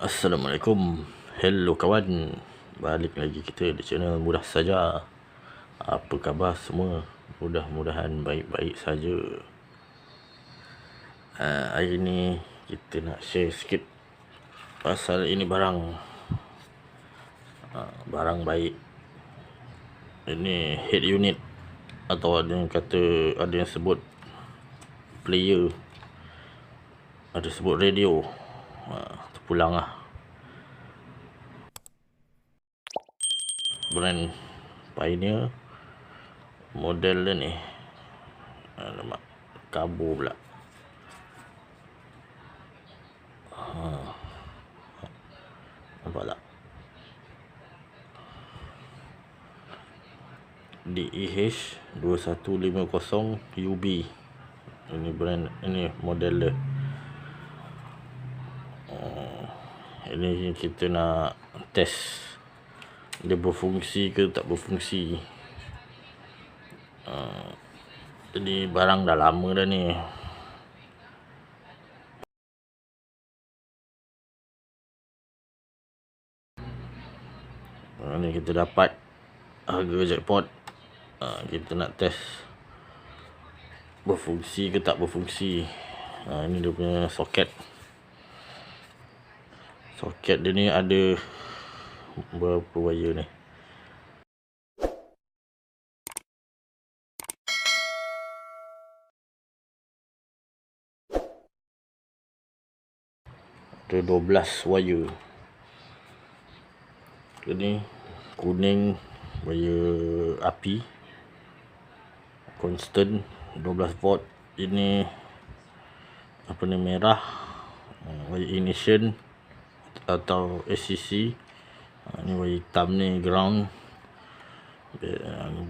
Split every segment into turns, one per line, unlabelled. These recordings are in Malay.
Assalamualaikum. Hello kawan. Balik lagi kita di channel Mudah Saja. Apa khabar semua? Mudah-mudahan baik-baik saja. Hari ni kita nak share sikit pasal ini barang baik. Ini head unit, atau ada yang sebut player, ada sebut radio. Terpulang lah. Brand Pioneer, model dia ni, alamak, kabur pula. Nampak tak? DEH 2150 UB. Ini brand, ini model dia. Ini kita nak test dia berfungsi ke tak berfungsi. Jadi barang dah lama dah ni. Ni kita dapat harga jackpot. Kita nak test berfungsi ke tak berfungsi. Ini dia punya soket. Soket dia ni ada berapa wire ni? Ada 12 wire. Ini kuning wire api constant 12 volt. Ini apa ni, merah wire ignition atau ACC. Ni wire hitam ni ground.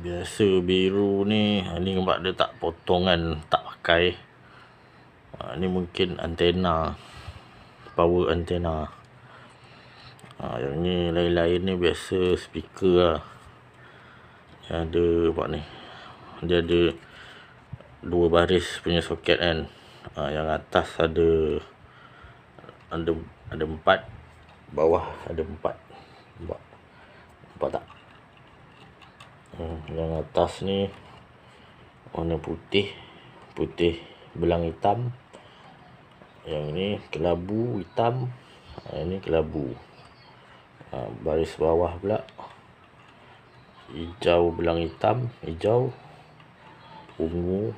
Biasa biru ni, ni nampak dia tak potongan, tak pakai. Ni mungkin antena, power antena. Yang ni lain-lain ni biasa speaker lah. Yang ada apa ni, dia ada dua baris punya soket kan. Yang atas ada 4, bawah ada 4. Nampak tak? Yang atas ni warna putih belang hitam. Yang ni kelabu hitam. Yang ni kelabu. Baris bawah pula hijau belang hitam, hijau, ungu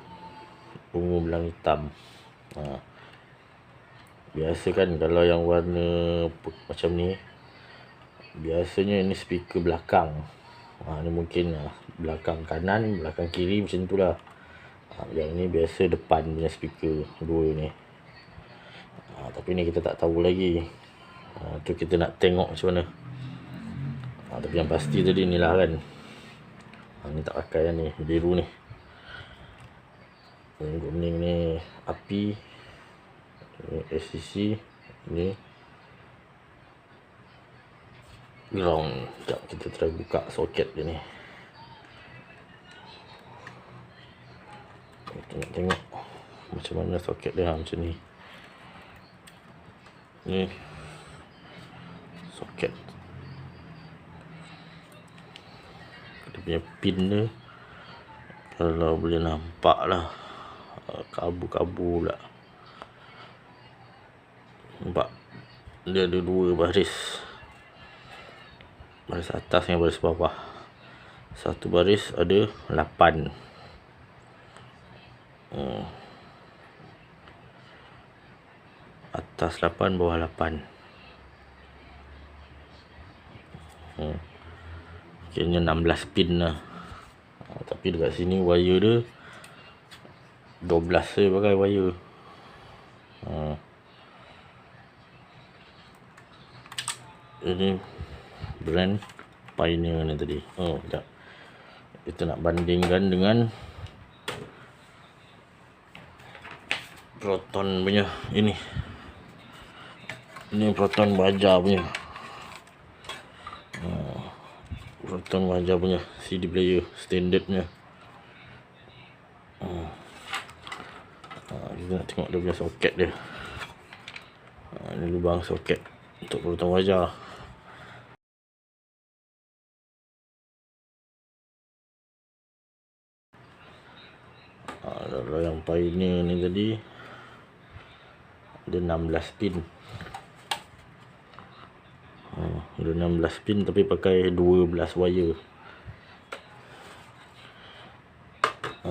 belang hitam. Biasa kan kalau yang warna macam ni, biasanya ini speaker belakang. Ni mungkin belakang kanan, belakang kiri, macam tu lah. Yang ni biasa depan punya speaker dua ni. Tapi ni kita tak tahu lagi. Tu kita nak tengok macam mana. Tapi yang pasti tadi ni lah kan. Ni tak pakai yang ni, biru ni. Yang kuning ni api. Ini ACC. Ini ground. Sekejap kita try buka soket dia ni. Kita nak tengok macam mana soket dia. Macam ni. Ni soket. Dia punya pin dia, kalau boleh nampak lah, kabu-kabu pula. Nampak dia ada dua baris. Baris atas dengan baris bawah. Satu baris ada 8. Atas 8, bawah 8. Kira 16 pin lah. Tapi dekat sini wire dia 12 saya pakai wire. Ini brand Pioneer ni tadi. Sekejap. Kita nak bandingkan dengan Proton punya. Ini Proton baja punya. Proton baja punya CD player standardnya. Kita nak tengok dia punya soket dia. Ini lubang soket untuk perutan wajah. Kalau yang Pioneer ni tadi ada 16 pin. Ada 16 pin tapi pakai 12 wire.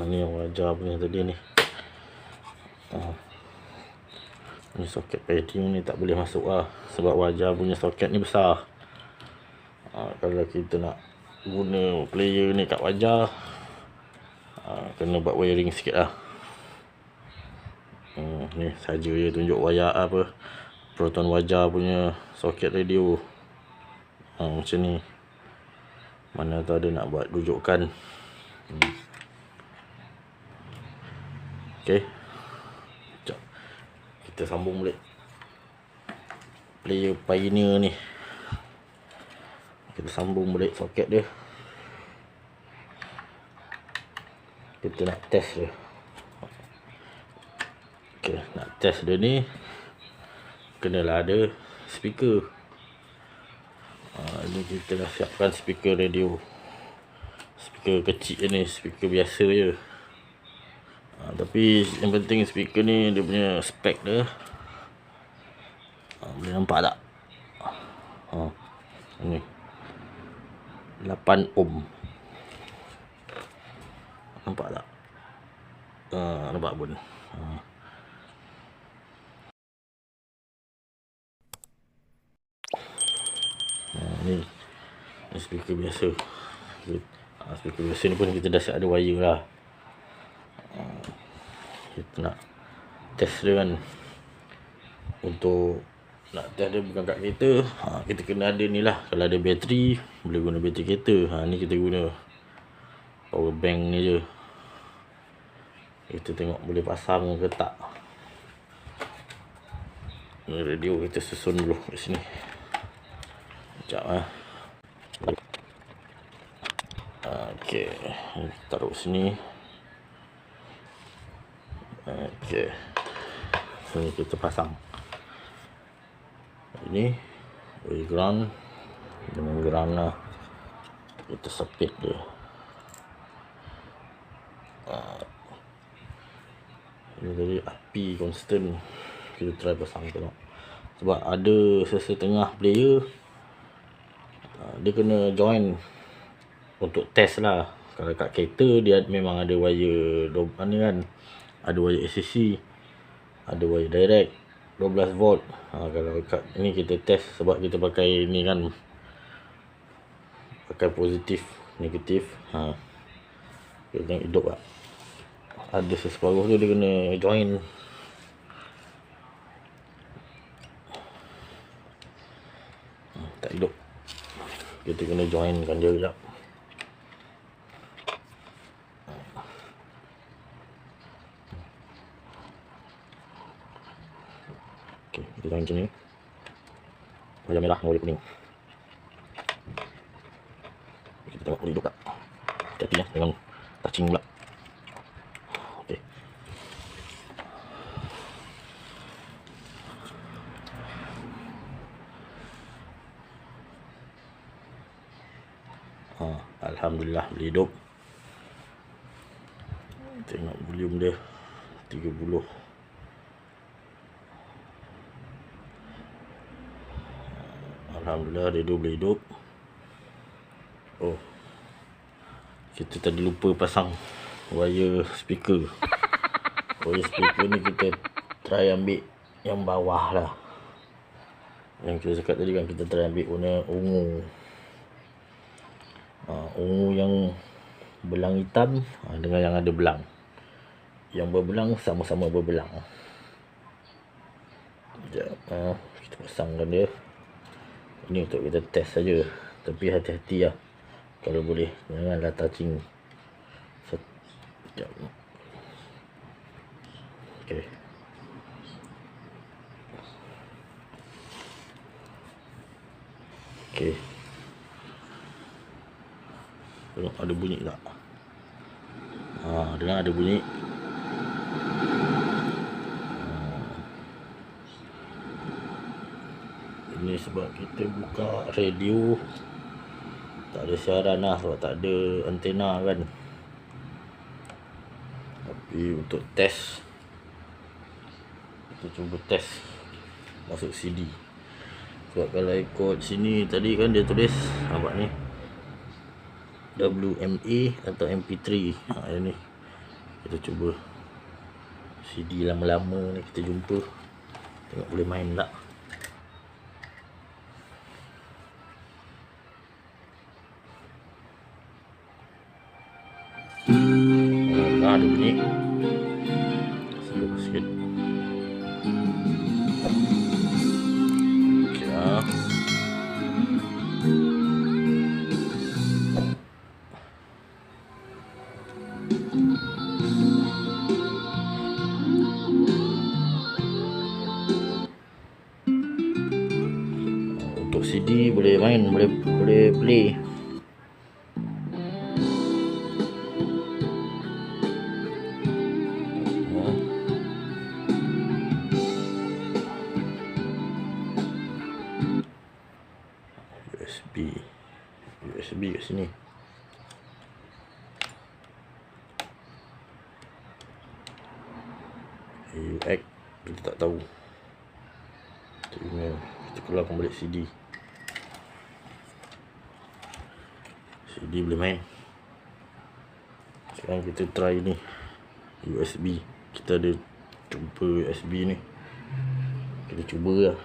Ni yang wajah punya tadi ni. Ni soket padding ni tak boleh masuk lah, sebab wajah punya soket ni besar. Kalau kita nak guna player ni kat wajah, kena buat wiring sikit lah. Ni saja je tunjuk wayar apa perutan wajah punya soket radio. Macam ni. Mana tu ada nak buat rujukan. Okey. Sekejap. Kita sambung balik player Pioneer ni. Kita sambung balik soket dia. Kita nak test dia. Okey, nak test dia ni kenalah ada speaker. Ini kita dah siapkan speaker radio. Speaker kecil ni, speaker biasa je. Tapi yang penting speaker ni dia punya spek dia. Boleh nampak tak? Ni 8 ohm. Nampak tak? Nampak pun. Ni speaker biasa. Speaker biasa ni pun kita dah siap ada wire lah. Kita nak test dia kan. Untuk nak test dia bukan kat kereta, kita kena ada ni lah. Kalau ada bateri, boleh guna bateri kereta. Ni kita guna power bank ni je. Kita tengok boleh pasang ke tak. Ni radio kita susun dulu kat sini. Sekejap Okey, taruh sini. Okey, sini kita pasang. Ini ground dengan ground lah. Kita sepit dia. Ini tadi api constant. Kita try pasang tengok. Sebab ada setengah player dia kena join untuk test lah. Kalau kat kereta dia memang ada wire ni kan, ada wire ACC, ada wire direct 12 volt. Kalau kat ni kita test sebab kita pakai ni kan, pakai positif negatif. Kita tengok hidup tak. Ada separuh tu dia kena join. Tak hidup. Kita kena joinkan dia sekejap. Okey, kita join macam ni. Warna merah, warna kuning. Kita tengok boleh hidup tak. Hati-hati ya, jangan touching pula. Okey. Alhamdulillah boleh hidup. Tengok volume dia 30. Alhamdulillah radio boleh hidup. Kita tadi lupa pasang wire speaker. Wire speaker ni kita try ambil yang bawah lah. Yang kita cakap tadi kan, kita try ambil warna ungu. Ungu yang belang hitam dengan yang ada belang. Yang berbelang sama-sama berbelang. Sekejap, kita pasangkan dia. Ini untuk kita test saja. Tapi hati-hati lah. Kalau boleh, janganlah touching. Sekejap. Okey. Okey. Tengok ada bunyi tak? Dengar ada bunyi. Ini sebab kita buka radio, tak ada siaran lah sebab tak ada antena kan. Tapi untuk test, kita cuba test masuk CD. Sebab kalau ikut sini tadi kan dia tulis nampak ni WMA atau MP3. Ini kita cuba CD lama-lama ni, kita jumpa, tengok boleh main tak. Ada bunyi slow sikit. Okay lah. Untuk CD boleh main, boleh play. USB kat sini. UX kita tak tahu. Kita keluarkan balik CD. CD boleh main. Sekarang kita try ni USB. Kita ada jumpa USB ni, kita cuba lah.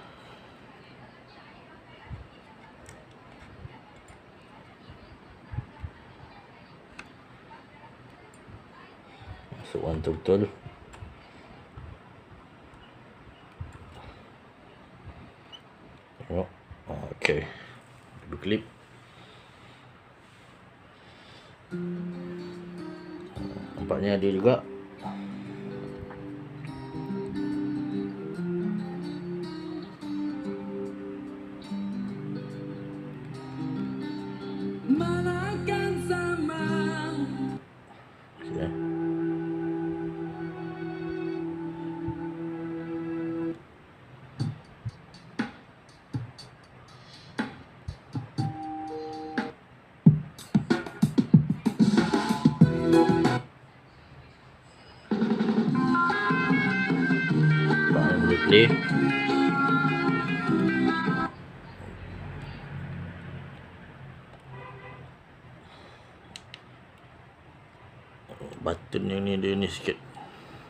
Masukkan betul-betul. Tengok. Okay, klip. Nampaknya ada juga. Okay. Boleh play. Button yang ni dia ni sikit.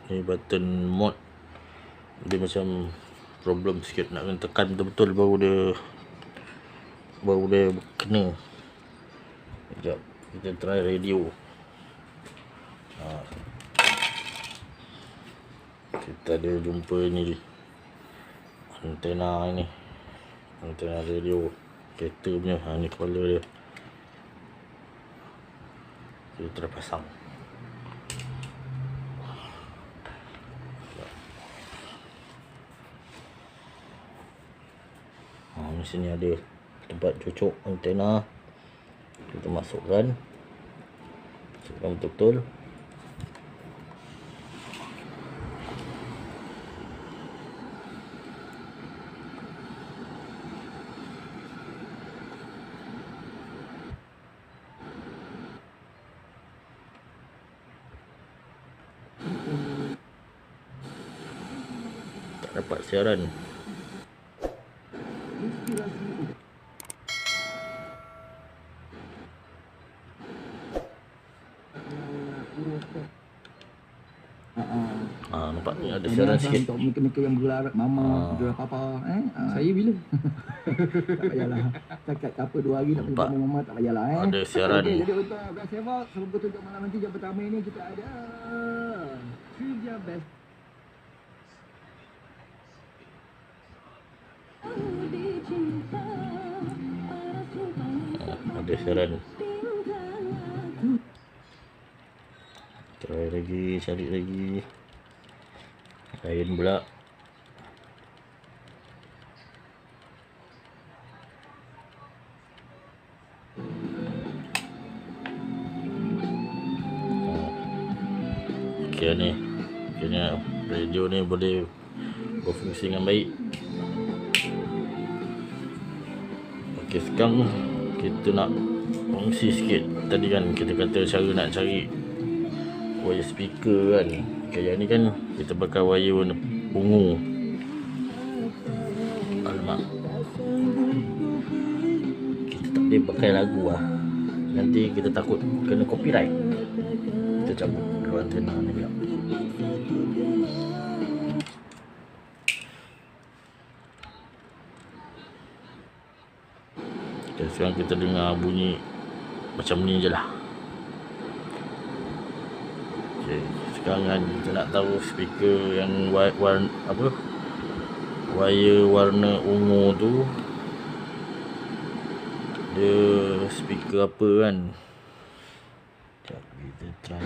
Ni button mode. Dia macam problem sikit, nak kena tekan betul-betul baru dia kena. Sekejap, kita try radio. Kita ada jumpa ni antena ni, antena radio kereta punya. Ni kepala dia, kita terpasang. Di sini ada tempat cocok antena, kita masukkan betul-betul. Tak dapat siaran. Nampak ni ada siaran sikit.
Untuk mereka-mereka yang bergelar mama, jual papa, saya bila? Tak payahlah. Cakap apa 2 hari nak pergi mama, tak payahlah.
Ada siaran.
Okay, jadi untuk Best Ever, sebelum tunjuk malam nanti jam pertama ini kita ada trivia best.
Ada siaran. Try lagi, cari lagi. Lain pula. Okay ni. Kena radio ni boleh berfungsi dengan baik. Okay, sekarang kita nak kongsi sikit. Tadi kan kita kata cara nak cari wire speaker kan. Okay, yang ni kan kita pakai wire warna ungu. Alamak, kita tak boleh pakai lagu lah, nanti kita takut kena copyright. Kita cabut dulu antena ni pula. Okay, sekarang kita dengar bunyi macam ni je lah. Okay, sekarang kan kita nak tahu speaker yang warna apa, wire warna ungu tu dia speaker apa kan. Sekejap, kita try,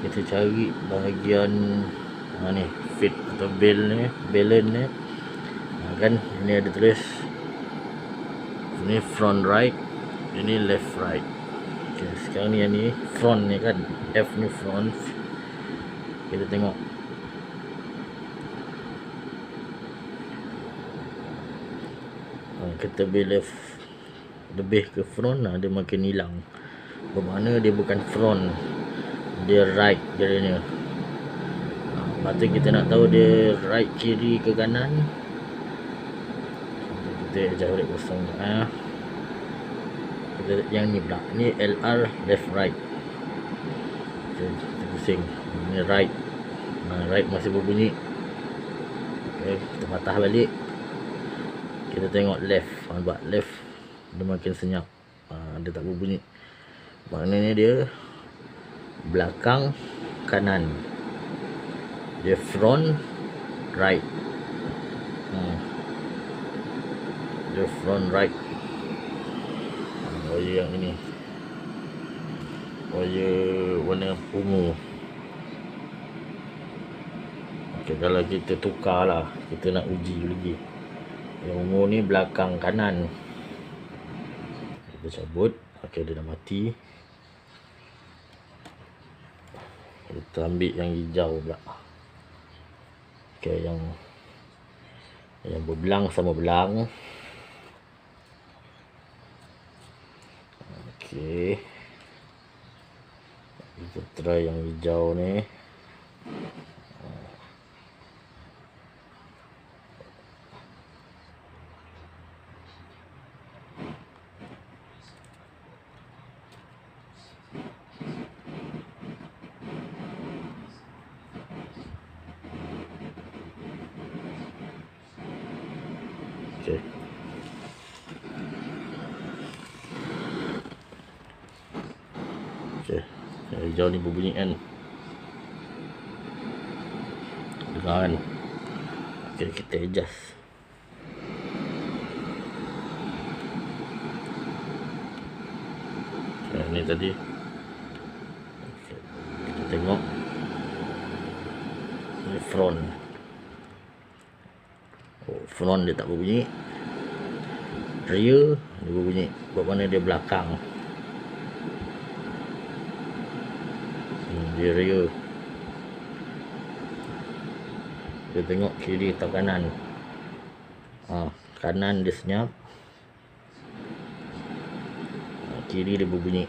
kita cari bahagian ni fit atau balance ni kan. Ini ada tulis, ini front right, ini left right. Okay, sekarang ni yang ni front ni kan, F ni front. Kita tengok kita lebih ke front lah, dia makin hilang. Bermakna dia bukan front, dia right jadinya. Patut kita nak tahu dia right kiri ke kanan. Kita jauh balik kosong. Yang ni pula, ni LR left right. Kita pusing, ni right. Right masih berbunyi. Okay, kita patah balik. Kita tengok left. Buat left dia makin senyap. Dia tak berbunyi. Maknanya dia belakang kanan. Dia front right. Dia front right. Wire yang ini, wire warna ungu. Okay, kalau kita tukar lah, kita nak uji lagi. Yang ungu ni belakang kanan. Kita cabut. Okay, dia dah mati. Kita ambil yang hijau pula. Okay, yang berbelang sama belang. Okay, kita try yang hijau ni. Okay. Okay, yang hijau ni berbunyi kan. Dengar kan. Okay, kita adjust. Okay, ni tadi. Okay, kita tengok. Ni front. Front dia tak berbunyi. Rear dia berbunyi. Bermakna dia belakang. Dia rear. Kita tengok kiri atau kanan. Kanan dia senyap. Kiri dia berbunyi.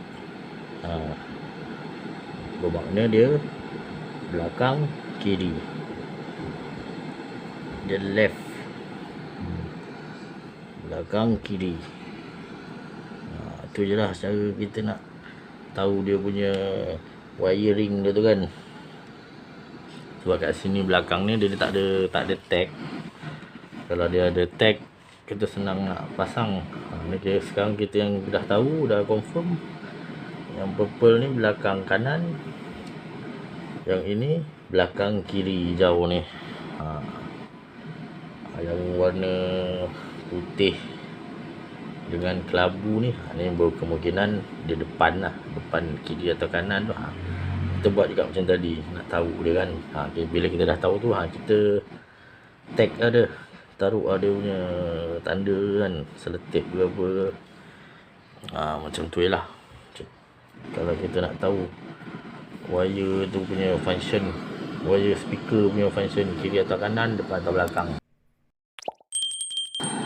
Bermakna dia belakang kiri. Dia left. Belakang kiri. Itu je lah cara kita nak tahu dia punya wiring dia tu kan. Sebab kat sini belakang ni dia tak ada tag. Kalau dia ada tag, kita senang nak pasang. Ni sekarang kita yang dah tahu, dah confirm. Yang purple ni belakang kanan, yang ini belakang kiri hijau ni. Yang warna putih dengan kelabu ni, ni berkemungkinan dia depan lah, depan kiri atau kanan tu. Kita buat juga macam tadi, nak tahu dia kan. Okay, bila kita dah tahu tu, kita tag ada, taruh ada punya tanda kan, selotip ke apa. Macam tu je lah. Kalau kita nak tahu wire tu punya function, wire speaker punya function, kiri atau kanan, depan atau belakang,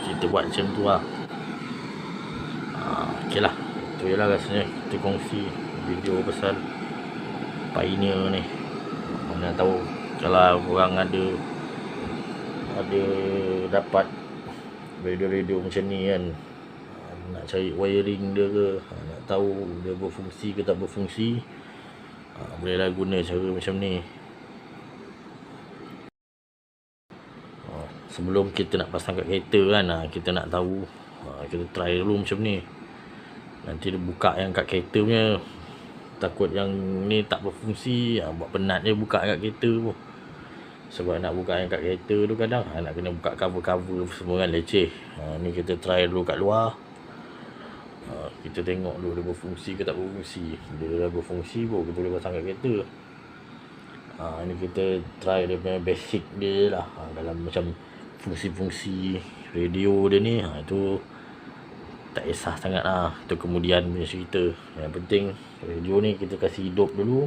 kita buat macam tu lah. okey lah, itu je lah rasanya kita kongsi video pasal Pioneer ni. Mana tahu kalau korang ada dapat radio macam ni kan, nak cari wiring dia ke, nak tahu dia berfungsi ke tak berfungsi, bolehlah guna cara macam ni. Sebelum kita nak pasang kat kereta kan, kita nak tahu, kita try dulu macam ni. Nanti dia buka yang kat kereta punya, takut yang ni tak berfungsi, buat penat je buka kat kereta pun. Sebab nak buka yang kat kereta tu kadang nak kena buka cover semua kan, leceh. Ni kita try dulu kat luar, kita tengok dulu dia berfungsi ke tak berfungsi. Bila dah berfungsi pun kita boleh pasang kat kereta. Ni kita try dia punya basic dia lah. Dalam macam fungsi-fungsi radio dia ni, itu tak kisah sangat lah, itu kemudian punya cerita. Yang penting radio ni kita kasih hidup dulu,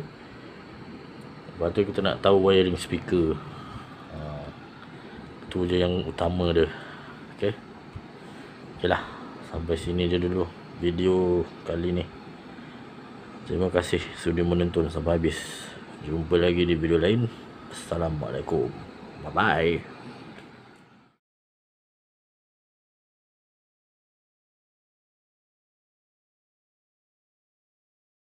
lepas tu kita nak tahu wiring speaker. Itu je yang utama dia. Okay lah, sampai sini je dulu video kali ni. Terima kasih sudah menonton sampai habis. Jumpa lagi di video lain. Assalamualaikum. Bye bye.